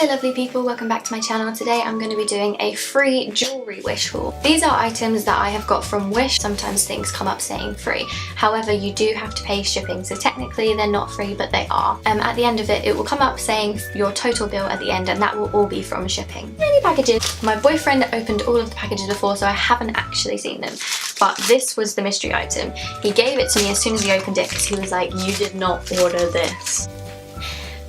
Hello lovely people, welcome back to my channel. Today I'm going to be doing a free jewellery wish haul. These are items that I have got from Wish. Sometimes things come up saying free. However, you do have to pay shipping, so technically they're not free, but they are. At the end of it, it will come up saying your total bill at the end, and that will all be from shipping. Many packages. My boyfriend opened all of the packages before, so I haven't actually seen them. But this was the mystery item. He gave it to me as soon as he opened it because he was like, "You did not order this."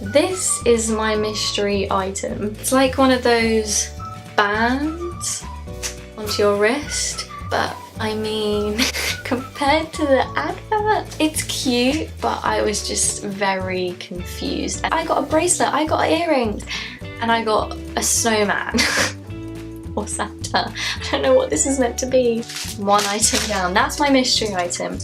This is my mystery item. It's like one of those bands onto your wrist, but I mean, compared to the advert, it's cute, but I was just very confused. I got a bracelet, I got earrings, and I got a snowman. Or Santa. I don't know what this is meant to be. One item down. That's my mystery item.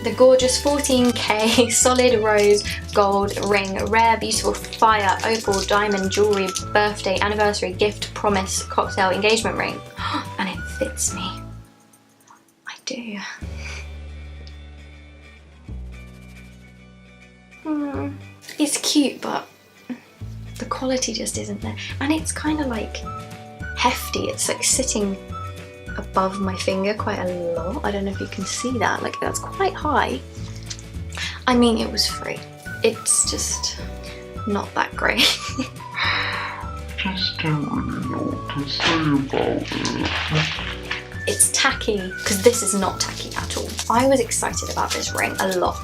The gorgeous 14K solid rose gold ring, rare beautiful fire opal diamond jewellery birthday anniversary gift promise cocktail engagement ring. And it fits me. I do. It's cute, but the quality just isn't there. And it's kind of like hefty. It's like sitting above my finger quite a lot. I don't know if you can see that, like that's quite high. I mean, it was free. It's just not that great. Just don't really know what to say about it. It's tacky, because this is not tacky at all. I was excited about this ring a lot.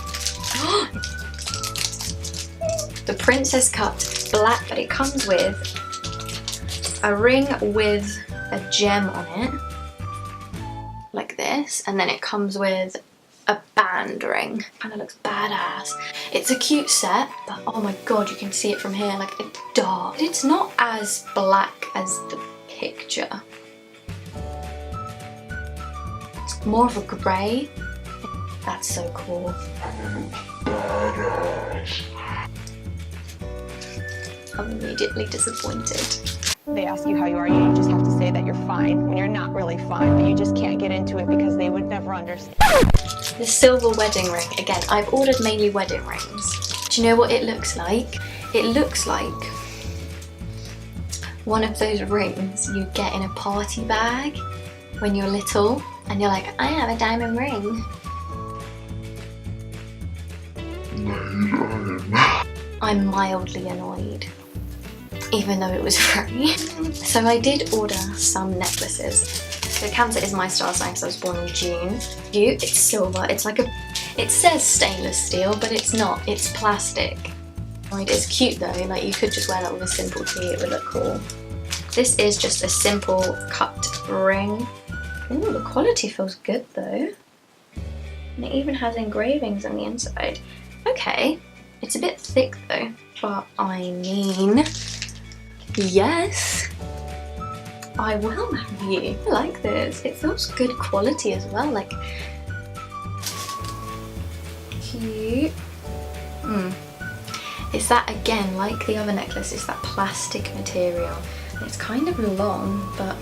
The princess cut black, but it comes with a ring with a gem on it, like this, and then it comes with a band ring. Kind of looks badass. It's a cute set, but oh my god, you can see it from here, like it's dark. It's not as black as the picture. It's more of a grey. That's so cool. Badass. I'm immediately disappointed. They ask you how you are, you just have to say that you're fine when you're not really fine, but you just can't get into it because they would never understand. The silver wedding ring. Again, I've ordered mainly wedding rings. Do you know what it looks like? It looks like one of those rings you get in a party bag when you're little and you're like, I have a diamond ring. I'm mildly annoyed, even though it was free. So I did order some necklaces. So Cancer is my star sign because I was born in June. Cute, it's silver, it's like it says stainless steel, but it's not, it's plastic. It's cute though, like you could just wear that with a simple tee, it would look cool. This is just a simple cut ring. Ooh, the quality feels good though. And it even has engravings on the inside. Okay, it's a bit thick though, but I mean, yes, I will marry you. I like this. It feels good quality as well, like cute. Is that again, like the other necklace, it's that plastic material. It's kind of long, but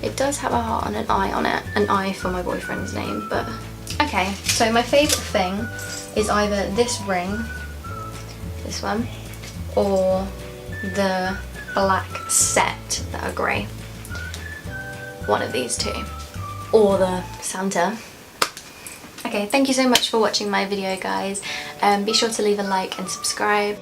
it does have a heart and an eye on it. An eye for my boyfriend's name, but okay. So my favourite thing is either this ring, this one, or the black set that are grey. One of these two. Or the Santa. Okay, thank you so much for watching my video, guys. Be sure to leave a like and subscribe.